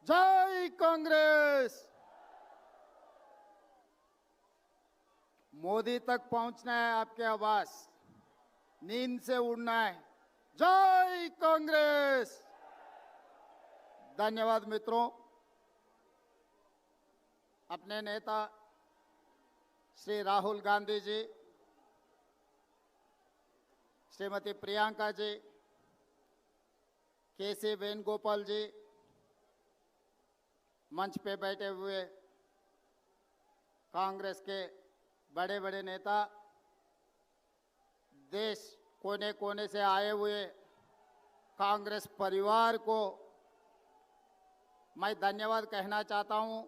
जय कांग्रेस। मोदी तक पहुंचना है आपके आवाज, नींद से उड़ना है। जय कांग्रेस। धन्यवाद मित्रों। अपने नेता श्री राहुल गांधी जी, श्रीमती प्रियंका जी, केसी वेणुगोपाल जी, मंच पे बैठे हुए कांग्रेस के बड़े बड़े नेता, देश कोने कोने से आए हुए कांग्रेस परिवार को मैं धन्यवाद कहना चाहता हूं,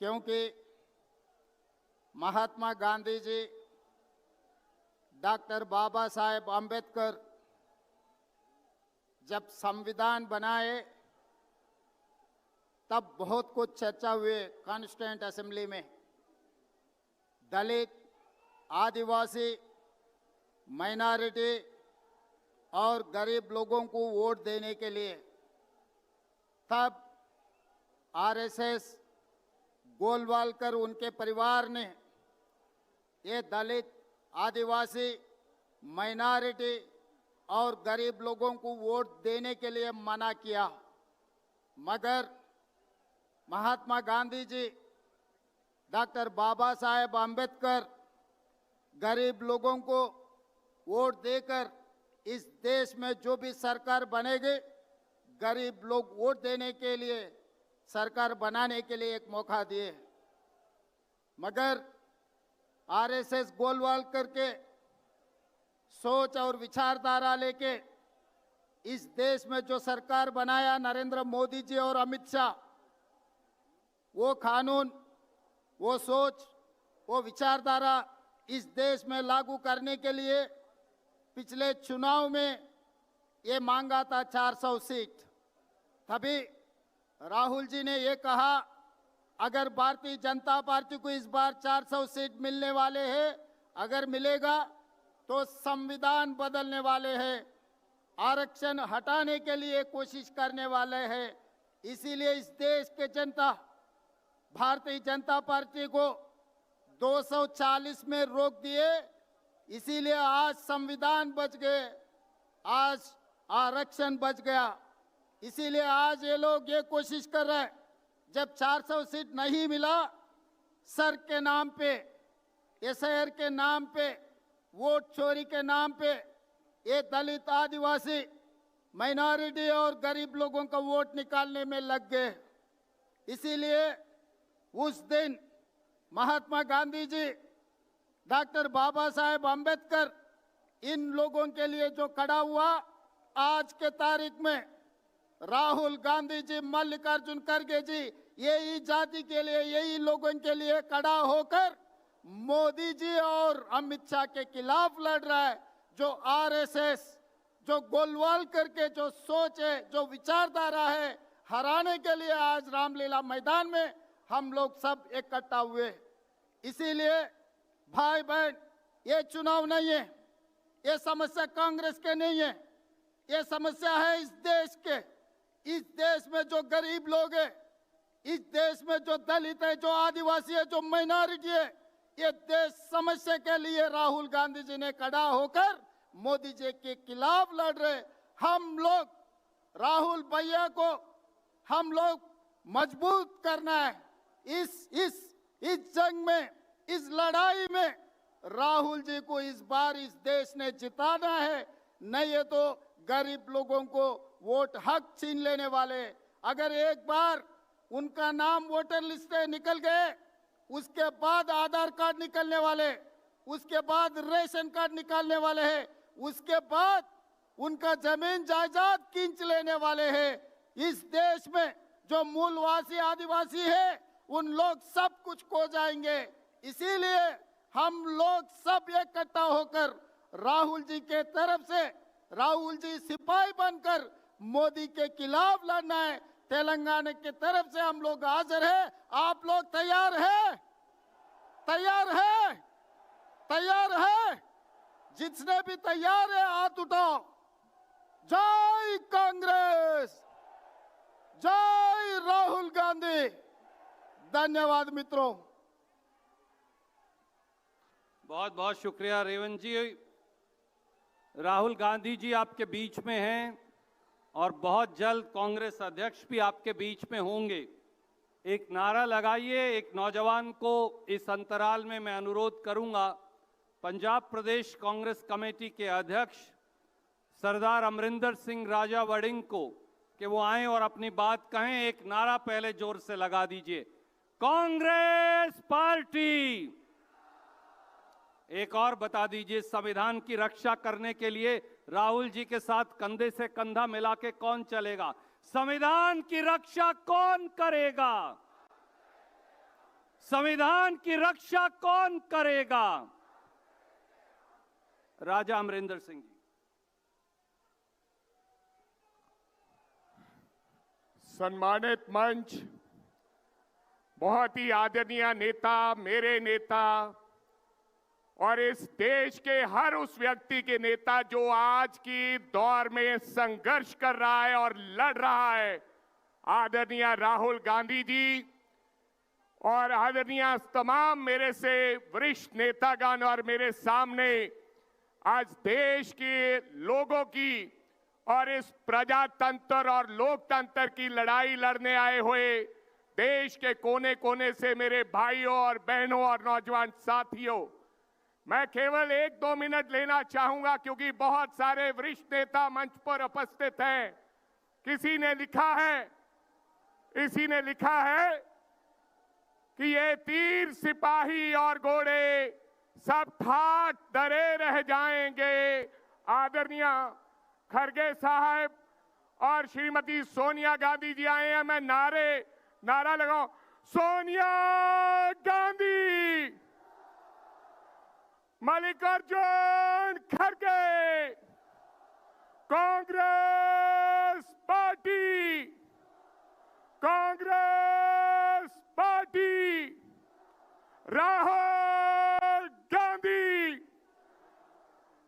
क्योंकि महात्मा गांधी जी, डॉक्टर बाबा साहेब अंबेडकर जब संविधान बनाए तब बहुत कुछ चर्चा हुए कॉन्स्टिट्यूएंट असेंबली में। दलित, आदिवासी, माइनॉरिटी और गरीब लोगों को वोट देने के लिए तब आरएसएस, गोलवालकर उनके परिवार ने ये दलित, आदिवासी, माइनॉरिटी और गरीब लोगों को वोट देने के लिए मना किया। मगर महात्मा गांधी जी, डॉक्टर बाबा साहेब अंबेडकर गरीब लोगों को वोट देकर इस देश में जो भी सरकार बनेगी, गरीब लोग वोट देने के लिए, सरकार बनाने के लिए एक मौका दिए। मगर आरएसएस गोलवालकर के सोच और विचारधारा लेके इस देश में जो सरकार बनाया नरेंद्र मोदी जी और अमित शाह, वो कानून, वो सोच, वो विचारधारा इस देश में लागू करने के लिए पिछले चुनाव में ये मांगा था 400 सीट। तभी राहुल जी ने ये कहा, अगर भारतीय जनता पार्टी को इस बार 400 सीट मिलने वाले हैं, अगर मिलेगा तो संविधान बदलने वाले हैं, आरक्षण हटाने के लिए कोशिश करने वाले हैं। इसीलिए इस देश के जनता भारतीय जनता पार्टी को 240 में रोक दिए। इसीलिए आज संविधान बच गए, आज आरक्षण बच गया। इसीलिए आज ये लोग ये कोशिश कर रहे हैं, जब 400 सीट नहीं मिला, सर के नाम पे, एसआईआर के नाम पे, वोट चोरी के नाम पे ये दलित, आदिवासी, माइनॉरिटी और गरीब लोगों का वोट निकालने में लग गए। इसीलिए उस दिन महात्मा गांधी जी, डॉक्टर बाबा साहेब अंबेडकर, इन लोगों के लिए जो खड़ा हुआ, आज के तारीख में राहुल गांधी जी, मल्लिकार्जुन खड़गे जी, यही जाति के लिए, यही लोगों के लिए खड़ा होकर मोदी जी और अमित शाह के खिलाफ लड़ रहा है। जो आरएसएस, जो गोलवालकर के जो सोच है, जो विचारधारा है, हराने के लिए आज रामलीला मैदान में हम लोग सब इकट्ठा हुए। इसीलिए भाई बहन, ये चुनाव नहीं है, ये समस्या कांग्रेस के नहीं है, ये समस्या है इस देश के। इस देश में जो गरीब लोग हैं, इस देश में जो दलित है, जो आदिवासी है, जो माइनॉरिटी है, ये देश समस्या के लिए राहुल गांधी जी ने खड़ा होकर मोदी जी के खिलाफ लड़ रहे। हम लोग राहुल भैया को हम लोग मजबूत करना है। इस जंग में, इस लड़ाई में राहुल जी को इस बार इस देश ने जिताना है, नहीं तो गरीब लोगों को वोट हक छीन लेने वाले। अगर एक बार उनका नाम वोटर लिस्ट से निकल गए, उसके बाद आधार कार्ड निकलने वाले, उसके बाद रेशन कार्ड निकालने वाले हैं, उसके बाद उनका जमीन जायदाद खींच लेने वाले हैं। इस देश में जो मूलवासी आदिवासी है, उन लोग सब कुछ खो जाएंगे। इसीलिए हम लोग सब इकट्ठा होकर राहुल जी के तरफ से, राहुल जी सिपाही बनकर मोदी के खिलाफ लड़ना है। तेलंगाना की तरफ से हम लोग हाजिर हैं। आप लोग तैयार हैं? तैयार है? तैयार है? जिसने भी तैयार है हाथ उठाओ। जय कांग्रेस, जय राहुल गांधी। धन्यवाद मित्रों। बहुत बहुत शुक्रिया रेवंत जी। राहुल गांधी जी आपके बीच में हैं और बहुत जल्द कांग्रेस अध्यक्ष भी आपके बीच में होंगे। एक नारा लगाइए। एक नौजवान को इस अंतराल में मैं अनुरोध करूंगा, पंजाब प्रदेश कांग्रेस कमेटी के अध्यक्ष सरदार अमरिंदर सिंह राजा वड़िंग को, कि वो आएं और अपनी बात कहें। एक नारा पहले जोर से लगा दीजिए, कांग्रेस पार्टी। एक और बता दीजिए, संविधान की रक्षा करने के लिए राहुल जी के साथ कंधे से कंधा मिला के कौन चलेगा? संविधान की रक्षा कौन करेगा? संविधान की रक्षा कौन करेगा? राजा अमरिंदर सिंह जी। सम्मानित मंच, बहुत ही आदरणीय नेता, मेरे नेता और इस देश के हर उस व्यक्ति के नेता जो आज की दौर में संघर्ष कर रहा है और लड़ रहा है, आदरणीय राहुल गांधी जी और आदरणीय तमाम मेरे से वरिष्ठ नेतागण और मेरे सामने आज देश के लोगों की और इस प्रजातंत्र और लोकतंत्र की लड़ाई लड़ने आए हुए देश के कोने कोने से मेरे भाइयों और बहनों और नौजवान साथियों, मैं केवल 1-2 मिनट लेना चाहूंगा क्योंकि बहुत सारे वरिष्ठ नेता मंच पर उपस्थित हैं। किसी ने लिखा है कि ये तीर सिपाही और घोड़े सब ठाठ डरे रह जाएंगे। आदरणीय खड़गे साहब और श्रीमती सोनिया गांधी जी आए हैं। मैं नारा लगाऊं, सोनिया गांधी, मल्लिकार्जुन खड़गे, कांग्रेस पार्टी, कांग्रेस पार्टी, राहुल गांधी।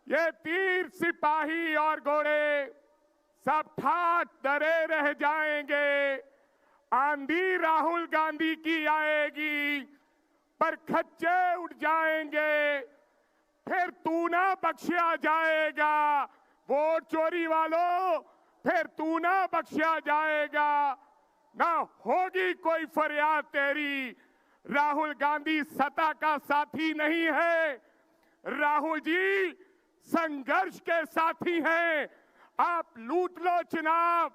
ये तीर सिपाही और घोड़े सब ठाठ डरे रह जाएंगे। आंधी राहुल गांधी की आएगी पर खच्चे उड़ जाएंगे, फिर तू ना बख्शिया जाएगा। वोट चोरी वालों, फिर तू ना बख्शिया जाएगा, ना होगी कोई फरियाद तेरी। राहुल गांधी सत्ता का साथी नहीं है, राहुल जी संघर्ष के साथी हैं। आप लूट लो चुनाव,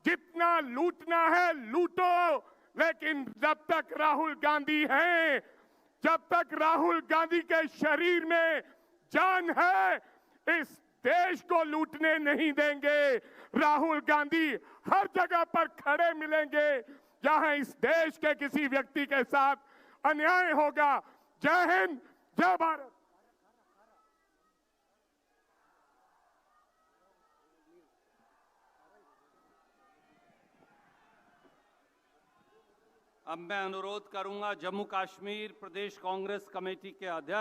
जितना लूटना है लूटो, लेकिन जब तक राहुल गांधी हैं, जब तक राहुल गांधी के शरीर में जान है, इस देश को लूटने नहीं देंगे। राहुल गांधी हर जगह पर खड़े मिलेंगे जहां इस देश के किसी व्यक्ति के साथ अन्याय होगा। जय हिंद, जय भारत। अब मैं अनुरोध करूंगा जम्मू कश्मीर प्रदेश कांग्रेस कमेटी के अध्यक्ष